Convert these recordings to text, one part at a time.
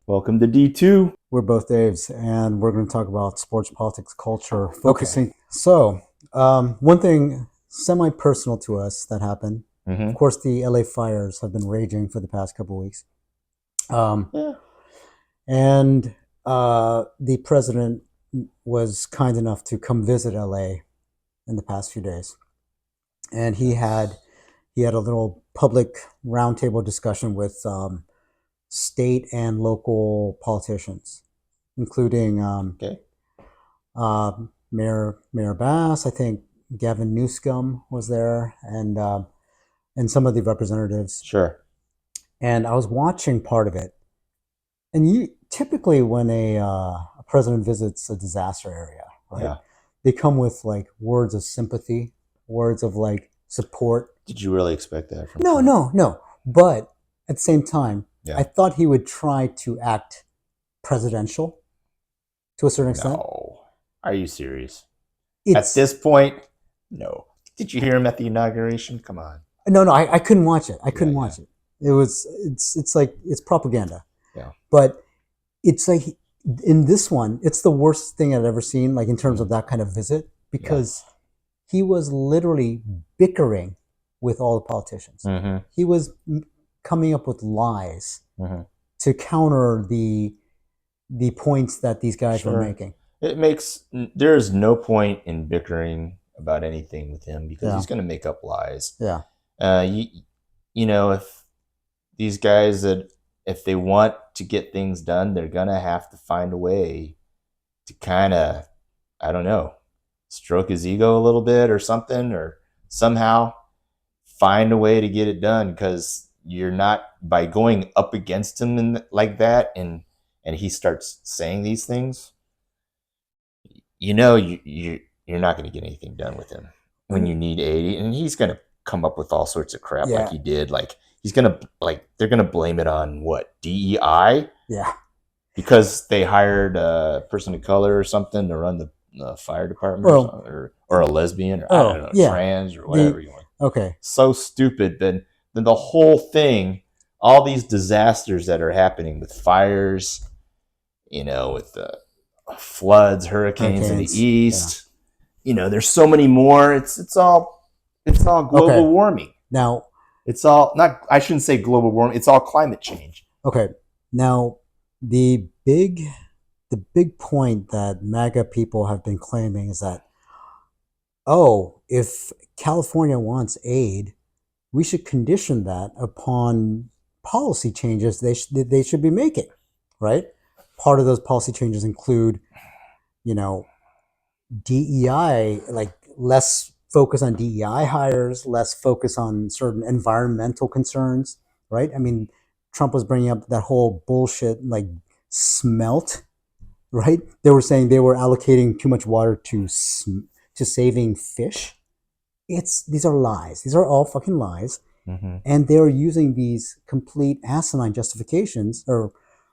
Welcome to D2. We're both Daves, and we're going to talk about sports, politics, culture, focusing. Okay. One thing semi-personal to us that happened. Of Mm-hmm. course, the LA fires have been raging for the past couple of weeks. Um, Yeah. and the president was kind enough to come visit LA in the past few days. And That's he had a little public roundtable discussion with state and local politicians, including okay. uh, Mayor Bass. I think Gavin Newsom was there, and some of the representatives. Sure. And I was watching part of it. And you typically, when a president visits a disaster area, right, Yeah. they come with like words of sympathy, words of like support. Did you really expect that from No, Trump? no, no. But at the same time, I Yeah. thought he would try to act presidential to a certain extent. No. Are you serious? At It's this point, no. Did you hear him at the inauguration? Come on. No, I couldn't watch it. I Yeah, couldn't yeah, watch it. It's like it's propaganda. yeah. But it's like in this one, it's the worst thing I've ever seen, like in terms Mm, of that kind of visit, yeah. because he was literally bickering with all the politicians. Mm-hmm. He was coming up with lies Mm-hmm. to counter the points that these guys were Sure. making. There's no point in bickering about anything with him because Yeah, he's going to make up lies. yeah. Uh, you, if these guys that if they want to get things done, they're gonna have to find a way to kind of, I don't know, stroke his ego a little bit or something, or somehow find a way to get it done. Because you're not by going up against him like that, and he starts saying these things. You're not going to get anything done with him when you need aid, and he's going to come up with all sorts of crap like Yeah, he did. Like he's going to they're going to blame it on what, DEI, yeah. because they hired a person of color or something to run the fire department or Well, something, or a lesbian, or I don't oh know, yeah. trans or The whatever you want. Okay. So stupid. Then the whole thing, all these disasters that are happening with fires, with the floods, hurricanes in the Hurricanes. Yeah. east. There's so many more. It's all Okay. global warming. Now, It's all not. I shouldn't say global warming. It's all climate change. okay. Now, the big the big point that MAGA people have been claiming is that, oh, if California wants aid, we should condition that upon policy changes they should be making, right? Part of those policy changes include, you know, DEI, like less focus on DEI hires, less focus on certain environmental concerns, right? I mean, Trump was bringing up that whole bullshit like smelt, right? They were saying they were allocating too much water to saving fish. These are lies. These are all fucking lies, Mm-hmm. and they're using these complete asinine justifications or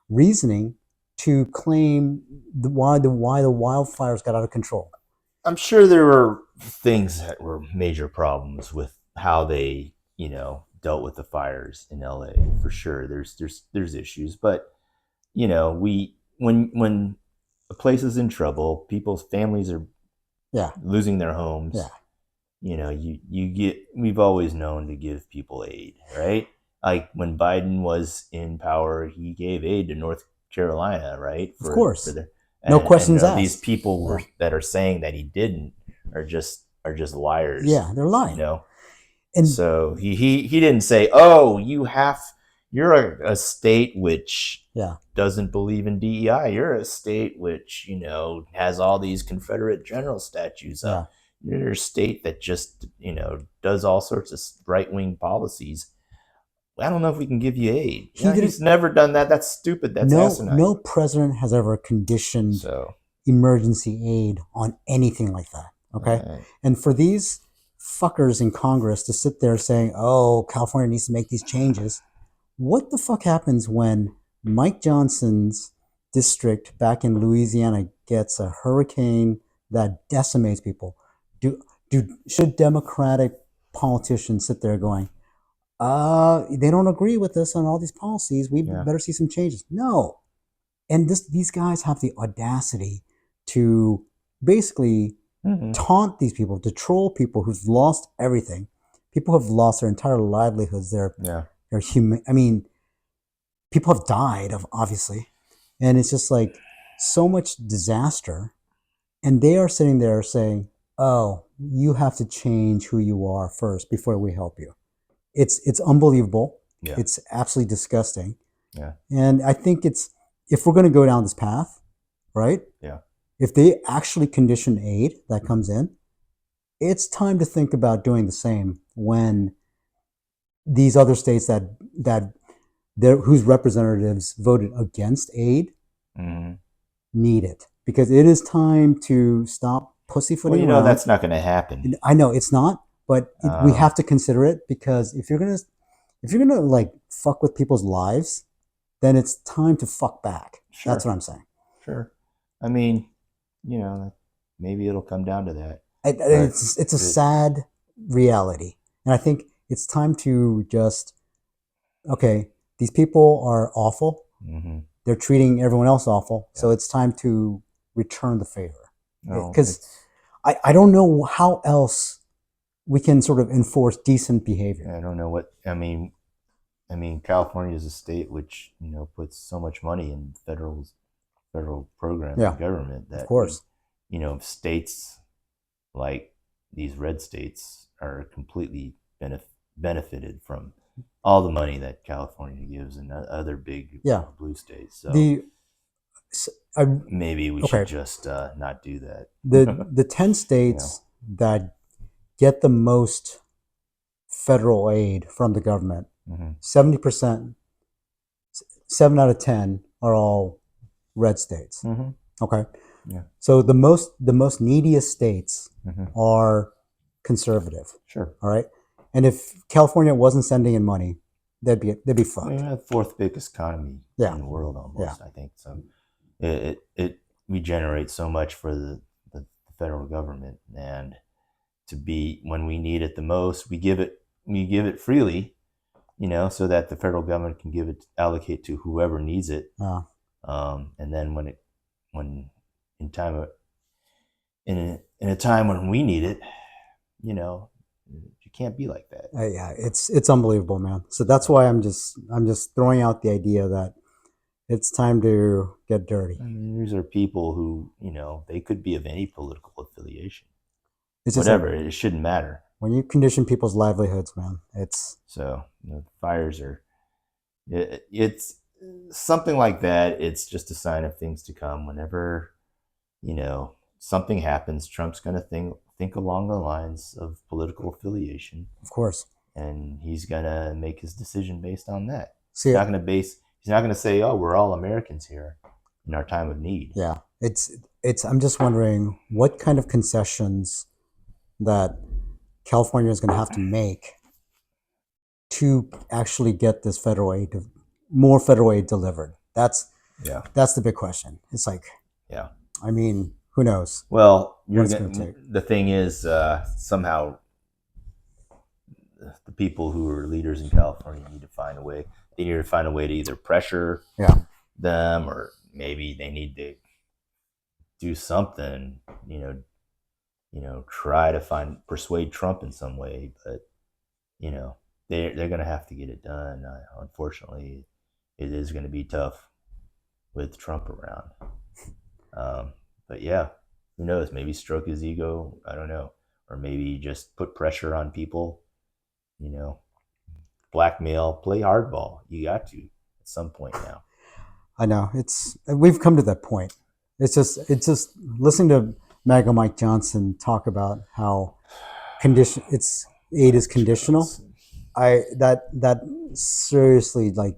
reasoning to claim why the wildfires got out of control. I'm sure there were things that were major problems with how they, dealt with the fires in LA. For sure, there's issues, but we when a place is in trouble, people's families are Yeah, losing their homes. yeah, We've always known to give people aid, right? Like when Biden was in power, he gave aid to North Carolina, right? of For course, the no and questions these asked. people Yeah, that are saying that he didn't are just liars, yeah, they're lying. And so he didn't say, "Oh, you're a state which yeah, doesn't believe in DEI. You're a state which has all these Confederate general statues yeah. up. You're a state that just does all sorts of right wing policies. I don't know if we can give you aid." He He's didn't. never done that. That's stupid. That's asinine. No president has ever conditioned So, emergency aid on anything like that. Okay, uh, and for these fuckers in Congress to sit there saying, "Oh, California needs to make these changes," what the fuck happens when Mike Johnson's district back in Louisiana gets a hurricane that decimates people? Do should Democratic politicians sit there going, they don't agree with us on all these policies. We yeah. better see some changes. No, And these guys have the audacity to basically Mm-hmm. taunt these people, to troll people who've lost everything. People have lost their entire livelihoods. Yeah. They're human. I mean, people have died of obviously, and it's just like so much disaster. And they are sitting there saying, "Oh, you have to change who you are first before we help you." It's unbelievable. Yeah. It's absolutely disgusting. Yeah. And I think it's if we're going to go down this path, right? Yeah. If they actually condition aid that comes in, it's time to think about doing the same when these other states that whose representatives voted against aid Mm-hmm. need it, because it is time to stop Well, pussyfooting you know around. that's not going to happen. I know it's not, but we Um, have to consider it, because if you're gonna like fuck with people's lives, then it's time to fuck back. That's sure, what I'm saying. sure. I mean, maybe it'll come down to that, but It's a it, sad reality, and I think it's time to just okay. These people are awful. mm-hmm. They're treating everyone else awful, Yeah. so it's time to return the favor. No, Because I don't know how else we can sort of enforce decent behavior. I don't know what I mean. California is a state which puts so much money in federal programs Yeah, and government of that course. states like these red states are completely benefited from all the money that California gives and other big Yeah. blue states. So The I, maybe we should okay. just not do that. The 10 you know. states that get the most federal aid from the government, Mm-hmm. 70%, 7 out of 10 are all red states. Mm-hmm. Okay. Yeah. So the most neediest states Mm-hmm. are conservative. Sure. All right. And if California wasn't sending in money, they'd be I mean, fucked. we're the fourth biggest economy Yeah. in the world Yeah. almost. I think so. We generate so much for the federal government, and to be when we need it the most, we give it freely, so that the federal government can allocate to whoever needs it. And then when in time of, in a time when we need it, you can't be like that. Yeah, it's unbelievable, man. So that's why I'm just throwing out the idea that it's time to get dirty. I mean, these are people who, they could be of any political affiliation, It's just like whatever. It shouldn't matter. when you condition people's livelihoods, man. It's So, fires are, it's something like that. It's just a sign of things to come. Whenever, something happens, Trump's going to think along the lines of political affiliation, of course. and he's going to make his decision based on that. See, He's not going to say, "Oh, we're all Americans here in our time of need." yeah, it's. I'm just wondering what kind of concessions that California is going to have to make to actually get this more federal aid delivered. Yeah. That's the big question. It's like, Yeah. I mean, who knows Well, what it's going to take. the thing is, somehow the people who are leaders in California need to find a way. They need to find a way to either pressure Yeah. them, or maybe they need to do something. Try to persuade Trump in some way. But they're going to have to get it done. Unfortunately, it is going to be tough with Trump around. But yeah, who knows? Maybe stroke his ego. I don't know. Or maybe just put pressure on people. Blackmail, play hardball. You got to at some point now. I know we've come to that point. It's just listening to Maga Mike Johnson talk about how aid is conditional. That seriously, like,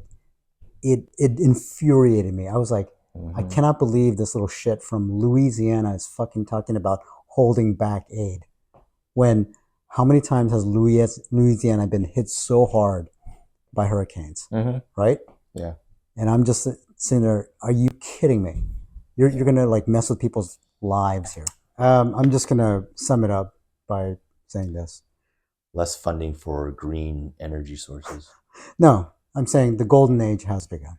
it infuriated me. I was like, I cannot believe this little shit from Louisiana is fucking talking about holding back aid. When how many times has Louisiana been hit so hard by hurricanes, right? Yeah. And I'm just sitting there. Are you kidding me? You're gonna like mess with people's lives here. I'm just gonna sum it up by saying this. Less funding for green energy sources. No, I'm saying the golden age has begun.